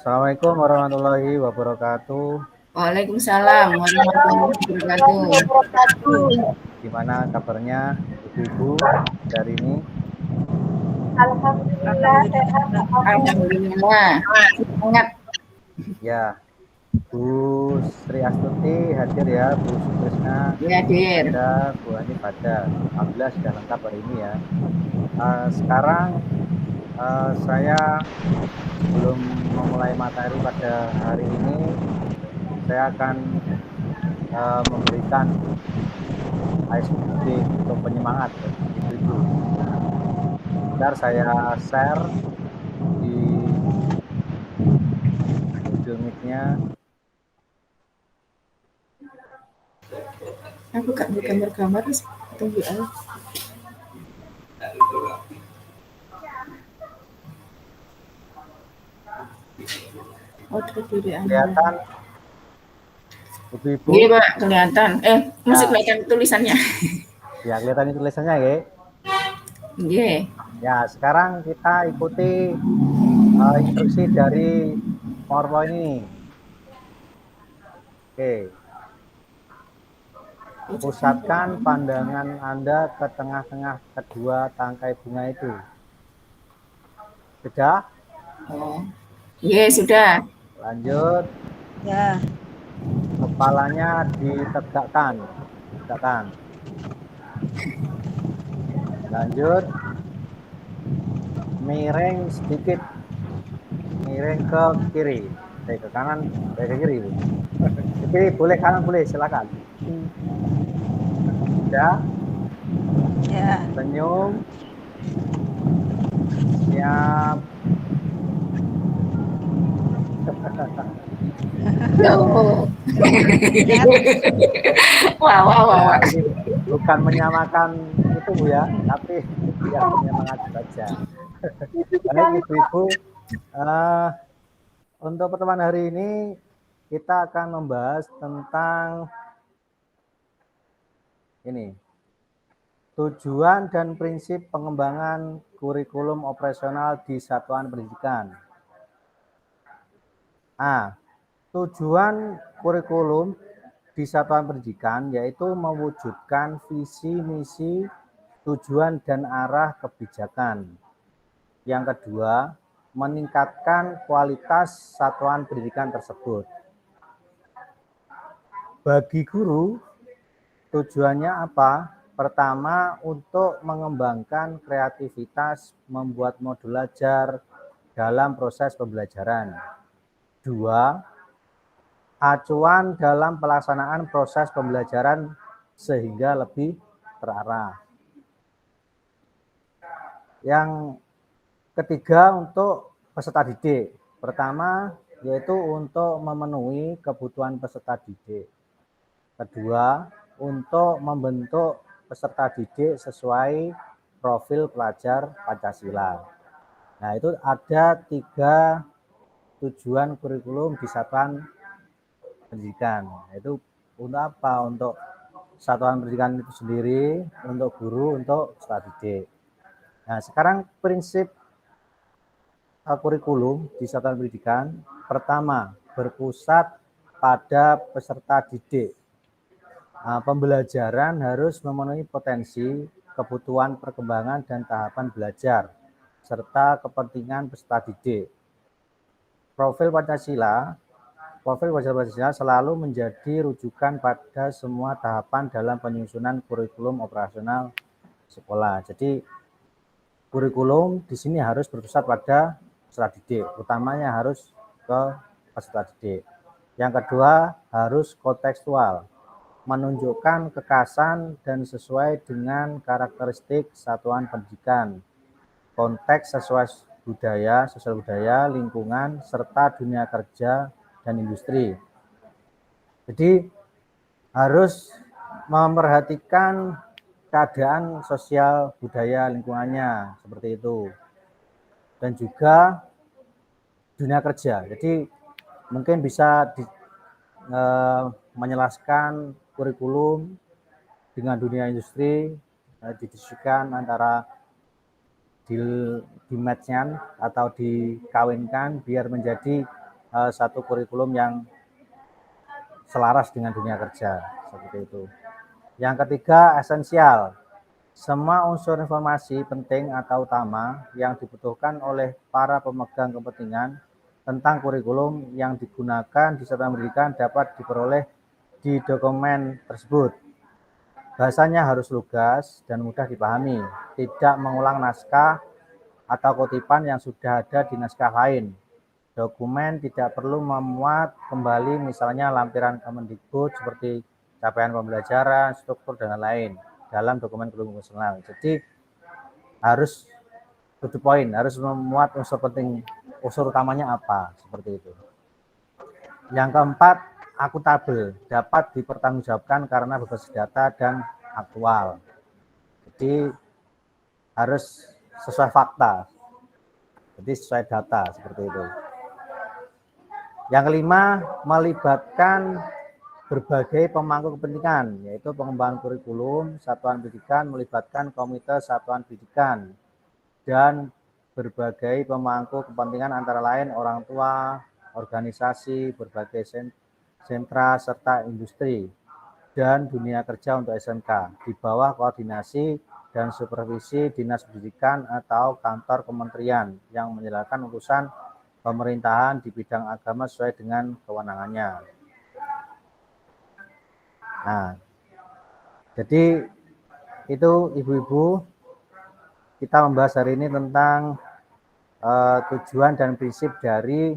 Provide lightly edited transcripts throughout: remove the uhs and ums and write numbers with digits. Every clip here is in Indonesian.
Assalamualaikum warahmatullahi wabarakatuh. Waalaikumsalam warahmatullahi wabarakatuh. Gimana kabarnya ibu-ibu hari ini? Alhamdulillah sehat. Alhamdulillah. Semangat. Ya, Bu Sri Astuti hadir ya, Bu Sutrisna Ya, Dir. ada, Bu Hanif ada. Alhamdulillah sudah lengkap hari ini ya. Sekarang saya sebelum memulai materi pada hari ini, saya akan memberikan ASB untuk penyemangat ibu-ibu. Bentar saya share di Google Meet-nya. Aku gak ada gambar-gambar, tunggu aja. Oh, terdiri Kelihatan ibu-ibu? Iya, Pak, kelihatan. Masih kelihatan tulisannya. Ya, kelihatan tulisannya ya. Iya. Ya, sekarang kita ikuti instruksi dari PowerPoint ini. Oke. Pusatkan pandangan Anda ke tengah-tengah kedua tangkai bunga itu. Sudah? Oh. Iya, sudah. Lanjut. Ya. Kepalanya ditegakkan. Tegakkan. Lanjut. Miring sedikit. Miring ke kiri. Ke kanan, ke kiri. Ke kiri boleh, kanan boleh, silakan. Ya. Ya. Senyum. Siap. Wow. Ya, ini bukan menyamakan itu Bu ya, tapi biar penyemangat saja. Baik ibu-ibu, untuk pertemuan hari ini kita akan membahas tentang ini, tujuan dan prinsip pengembangan kurikulum operasional di satuan pendidikan. Tujuan kurikulum di satuan pendidikan yaitu mewujudkan visi, misi, tujuan dan arah kebijakan. Yang kedua, meningkatkan kualitas satuan pendidikan tersebut. Bagi guru, tujuannya apa? Pertama, untuk mengembangkan kreativitas membuat modul ajar dalam proses pembelajaran. Dua, acuan dalam pelaksanaan proses pembelajaran sehingga lebih terarah. Yang ketiga, untuk peserta didik. Pertama, yaitu untuk memenuhi kebutuhan peserta didik. Kedua, untuk membentuk peserta didik sesuai profil pelajar Pancasila. Nah, itu ada 3 tujuan kurikulum di satuan pendidikan. Itu untuk apa? Untuk satuan pendidikan itu sendiri, untuk guru, untuk peserta didik. Nah, sekarang prinsip kurikulum di satuan pendidikan. Pertama, berpusat pada peserta didik. Pembelajaran harus memenuhi potensi, kebutuhan perkembangan dan tahapan belajar, serta kepentingan peserta didik. Profil Pancasila selalu menjadi rujukan pada semua tahapan dalam penyusunan kurikulum operasional sekolah. Jadi kurikulum di sini harus berpusat pada peserta didik, utamanya harus ke peserta didik. Yang kedua, harus kontekstual, menunjukkan kekhasan dan sesuai dengan karakteristik satuan pendidikan, konteks sesuai budaya, sosial budaya, lingkungan, serta dunia kerja dan industri. Jadi harus memperhatikan keadaan sosial budaya lingkungannya seperti itu. Dan juga dunia kerja. Jadi mungkin bisa menjelaskan kurikulum dengan dunia industri, didiskusikan antara di match-nya atau dikawinkan biar menjadi satu kurikulum yang selaras dengan dunia kerja, seperti itu. Yang ketiga, esensial. Semua unsur informasi penting atau utama yang dibutuhkan oleh para pemegang kepentingan tentang kurikulum yang digunakan di satuan pendidikan dapat diperoleh di dokumen tersebut. Bahasanya harus lugas dan mudah dipahami, tidak mengulang naskah atau kutipan yang sudah ada di naskah lain. Dokumen tidak perlu memuat kembali misalnya lampiran Kemendikbud seperti capaian pembelajaran, struktur, dan lain-lain dalam dokumen kurikulum nasional. Jadi harus to the point, harus memuat unsur penting, unsur utamanya apa, seperti itu. Yang keempat, akuntabel, dapat dipertanggungjawabkan karena berbasis data dan aktual. Jadi harus sesuai fakta, jadi sesuai data, seperti itu. Yang kelima, melibatkan berbagai pemangku kepentingan, yaitu pengembangan kurikulum, satuan pendidikan, melibatkan komite satuan pendidikan, dan berbagai pemangku kepentingan antara lain orang tua, organisasi, berbagai sentra, serta industri, dan dunia kerja untuk SMK, di bawah koordinasi dan supervisi Dinas Pendidikan atau kantor kementerian yang menjalankan urusan pemerintahan di bidang agama sesuai dengan kewenangannya. Nah, jadi itu ibu-ibu, kita membahas hari ini tentang tujuan dan prinsip dari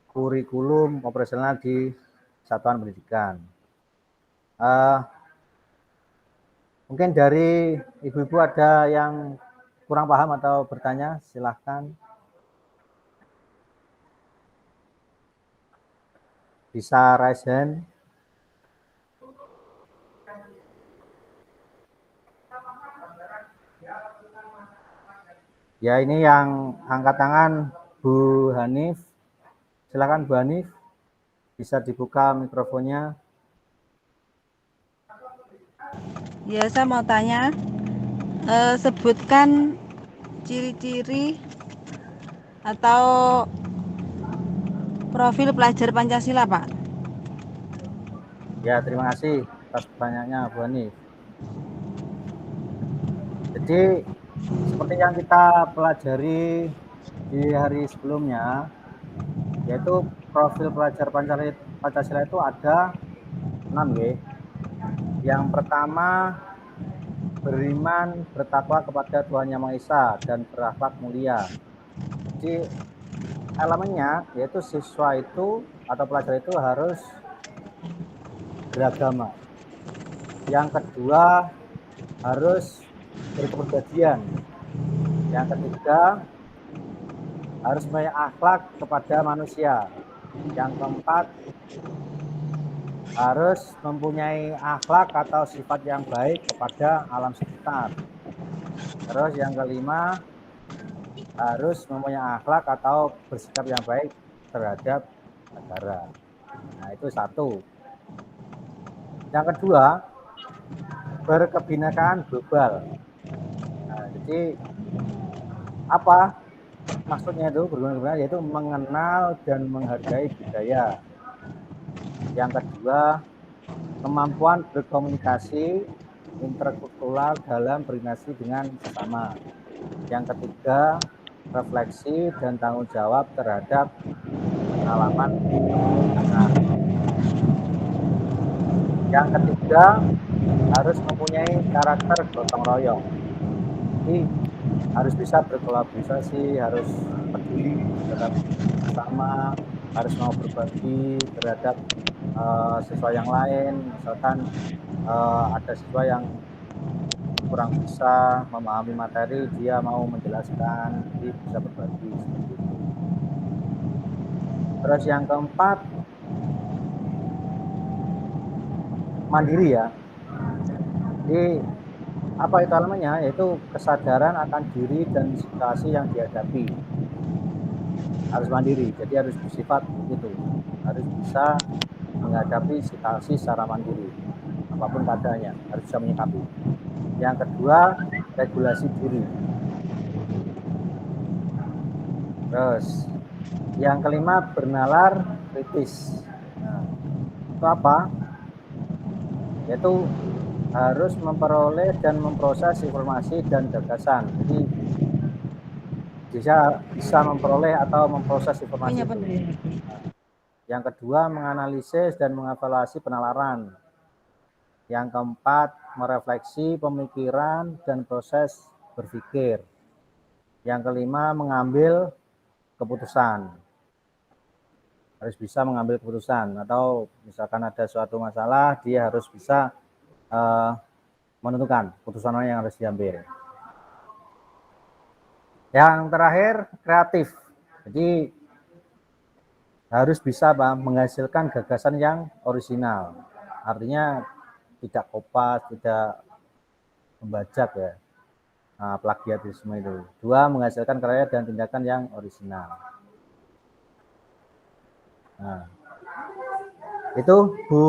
kurikulum operasional di satuan pendidikan. Mungkin dari ibu-ibu ada yang kurang paham atau bertanya, silahkan. Bisa raise hand. Ya, ini yang angkat tangan Bu Hanif. Silakan Bu Hanif, bisa dibuka mikrofonnya. Ya, saya mau tanya, sebutkan ciri-ciri atau profil pelajar Pancasila, Pak. Ya, terima kasih atas pertanyaannya Bu Hanif. Jadi seperti yang kita pelajari di hari sebelumnya, yaitu profil pelajar Pancasila itu ada 6 ya. Yang pertama, beriman, bertakwa kepada Tuhan Yang Maha Esa dan berakhlak mulia. Jadi elemennya yaitu siswa itu atau pelajar itu harus beragama. Yang kedua, harus berkepribadian. Yang ketiga, harus punya akhlak kepada manusia. Yang keempat, harus mempunyai akhlak atau sifat yang baik kepada alam sekitar. Terus yang kelima, harus mempunyai akhlak atau bersikap yang baik terhadap negara. Nah, itu satu. Yang kedua, berkebinekaan global. Nah, jadi apa maksudnya itu berkebinekaan? Yaitu mengenal dan menghargai budaya. Yang kedua, kemampuan berkomunikasi interkultural dalam berinteraksi dengan sesama. Yang ketiga, refleksi dan tanggung jawab terhadap pengalaman kebencanaan. Yang ketiga, harus mempunyai karakter gotong royong. Jadi harus bisa berkolaborasi, harus peduli terhadap sesama, harus mau berbagi terhadap siswa yang lain. Misalkan ada siswa yang kurang bisa memahami materi, dia mau menjelaskan, jadi bisa berbagi seperti itu. Terus yang keempat, mandiri ya. Jadi apa itu namanya? Yaitu kesadaran akan diri dan situasi yang dihadapi. Harus mandiri, jadi harus bersifat itu, harus bisa menghadapi situasi secara mandiri, apapun keadaannya, harus bisa menyikapi. Yang kedua, regulasi diri. Terus Yang kelima, bernalar kritis. Nah, itu apa? Yaitu harus memperoleh dan memproses informasi dan gagasan. Jadi bisa memperoleh atau memproses informasi punya itu. pendirian. Yang kedua, menganalisis dan mengevaluasi penalaran. Yang keempat, merefleksi pemikiran dan proses berpikir. Yang kelima, mengambil keputusan. Harus bisa mengambil keputusan, atau misalkan ada suatu masalah, dia harus bisa menentukan keputusan yang harus diambil. Yang terakhir, kreatif. Jadi harus bisa menghasilkan gagasan yang orisinal. Artinya tidak kopas, tidak membajak ya. Nah, plagiatisme itu. Dua, menghasilkan karya dan tindakan yang orisinal. Nah, itu Bu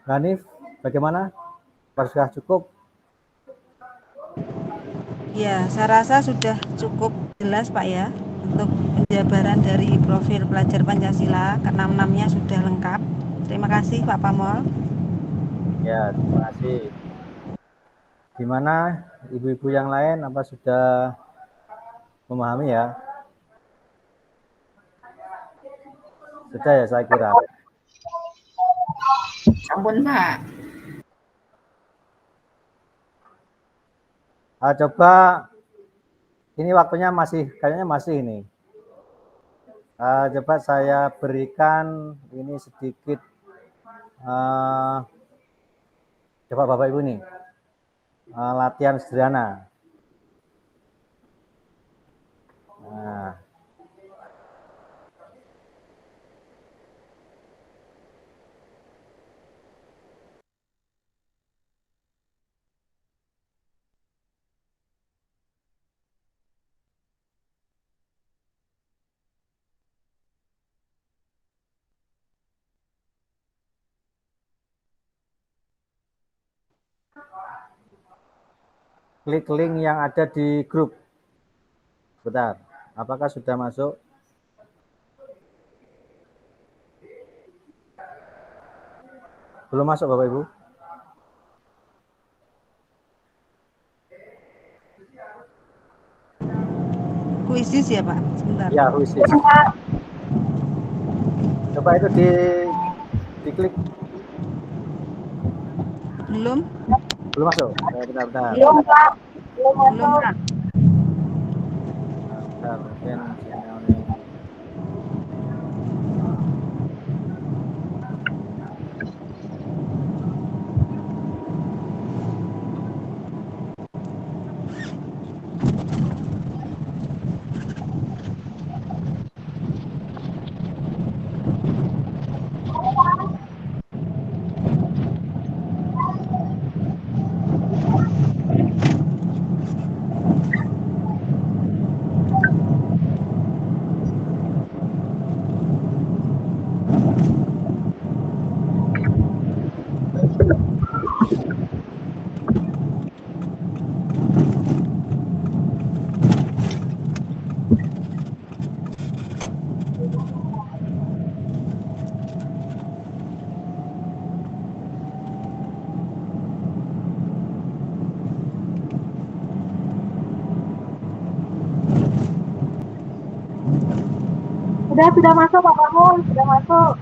Hanif, bagaimana? Apakah cukup? Ya, saya rasa sudah cukup jelas Pak ya untuk penjabaran dari profil pelajar Pancasila. Keenam-enamnya sudah lengkap. Terima kasih Pak Pamol. Ya, terima kasih. Gimana ibu-ibu yang lain, apa sudah memahami ya? Sudah ya saya kira. Ampun Pak. Coba ini waktunya kayaknya masih ini. Coba saya berikan ini sedikit. Coba Bapak Ibu nih, latihan sederhana. Nah, klik link yang ada di grup. Bentar, apakah sudah masuk? Belum masuk Bapak Ibu? Kuisis ya Pak, sebentar. Ya, khusus. Coba itu diklik. Belum? Belum masuk? Bentar. Belum Pak. Belum Belum masuk. Pak. Bentar, mungkin sinyal nih. Sudah masuk Pak Pamul, sudah masuk.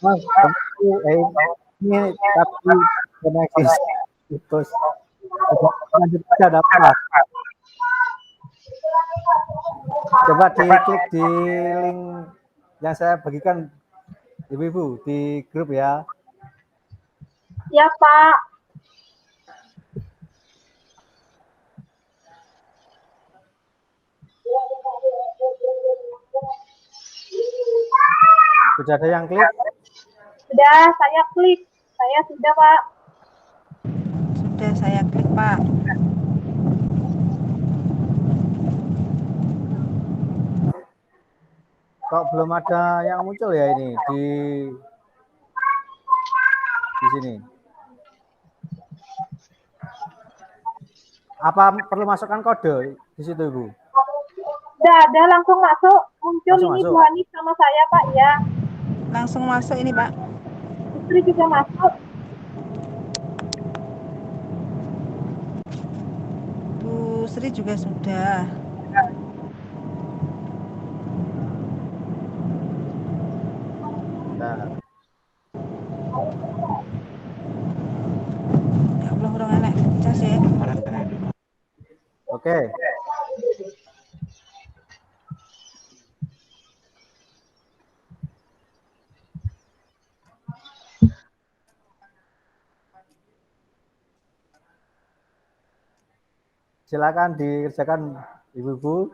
Mas, ini tapi koneksi putus. Lanjut saja dapat. Coba diklik di link yang saya bagikan ibu-ibu di grup ya. Ya Pak. Sudah ada yang klik? Sudah, saya klik. Saya sudah Pak. Sudah saya klik Pak. kok belum ada yang muncul ya ini di sini. Apa perlu masukkan kode di situ, Ibu? Udah ada langsung masuk. Muncul Langsung ini masuk. Bu Hanis sama saya Pak ya. Langsung masuk ini, Pak. Istri juga masuk. Bu Sri juga sudah. Bentar. Ya Allah, orang enak cas ya. Oke. Silakan dikerjakan Ibu-ibu.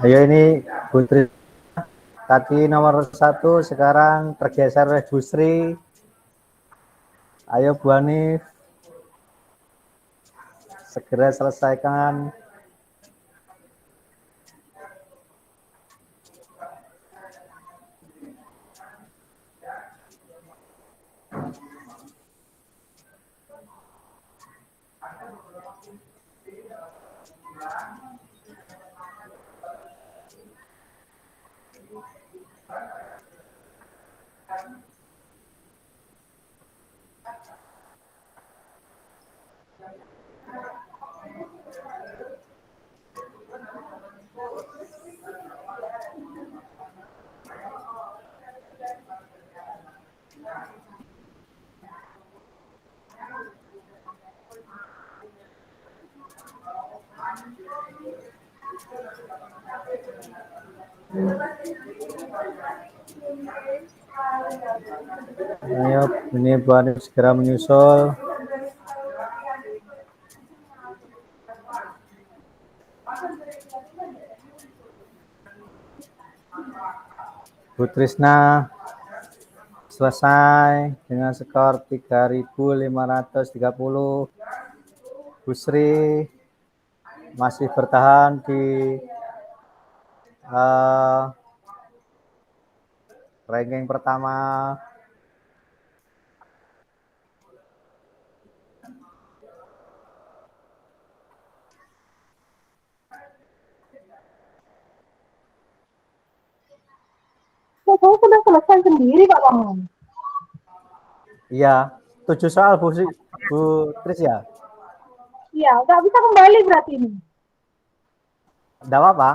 Ayo ini Putri tadi nomor 1 sekarang tergeser oleh Bu Sri. Ayo Bu Hanif, segera selesaikan. Ayo, ini Bu Hanif segera menyusul. Bu Trisna selesai dengan skor 3.530. Bu Sri masih bertahan di ranking pertama. Saya sudah selesai sendiri Pak Bangun. Iya, 7 soal Bu Sri. Bu Tris ya? Iya, nggak bisa kembali berarti ini. Enggak apa-apa.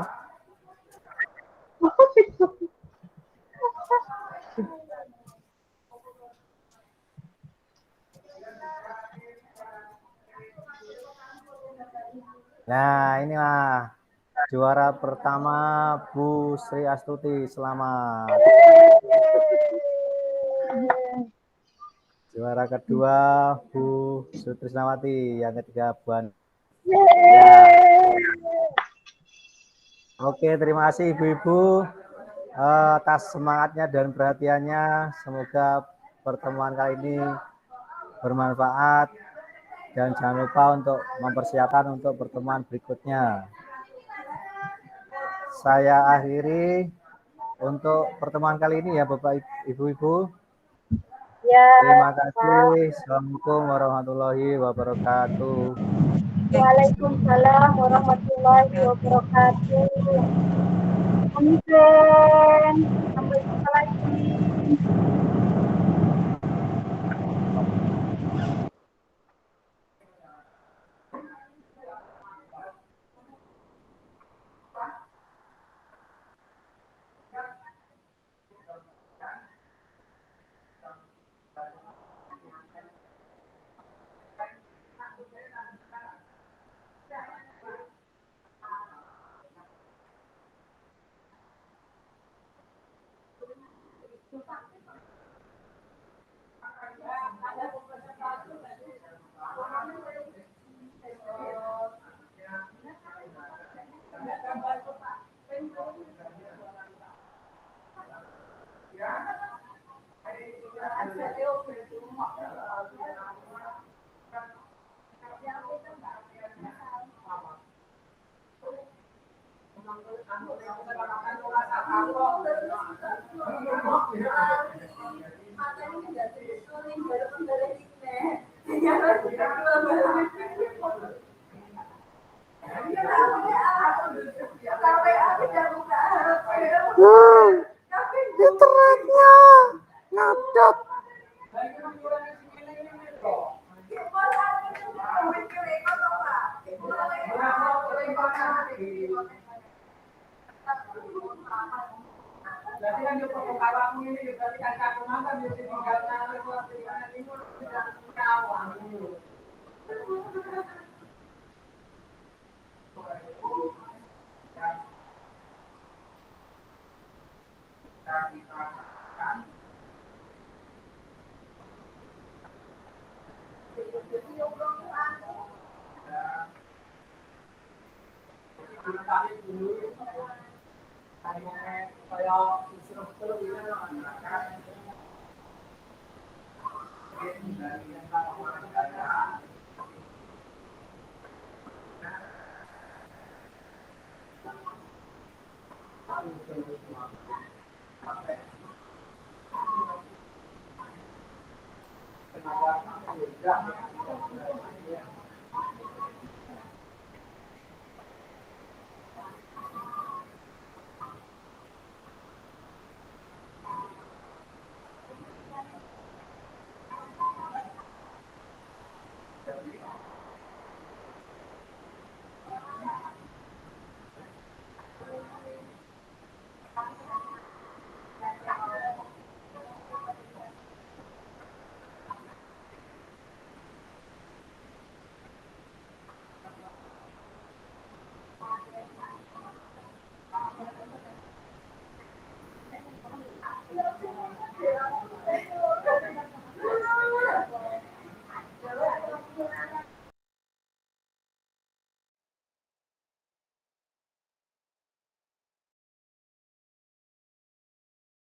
Nah, inilah juara pertama Bu Sri Astuti. Selamat. Juara kedua Bu Sutrisnawati. Yang ketiga Bu An. Ya. Oke, terima kasih Ibu-ibu atas semangatnya dan perhatiannya. Semoga pertemuan kali ini bermanfaat dan jangan lupa untuk mempersiapkan untuk pertemuan berikutnya. Saya akhiri untuk pertemuan kali ini ya Bapak Ibu-ibu. Ya, Terima kasih. Assalamualaikum warahmatullahi wabarakatuh. Waalaikumsalam warahmatullahi wabarakatuh. Amin. Sampai jumpa lagi. Internetnya ngedot.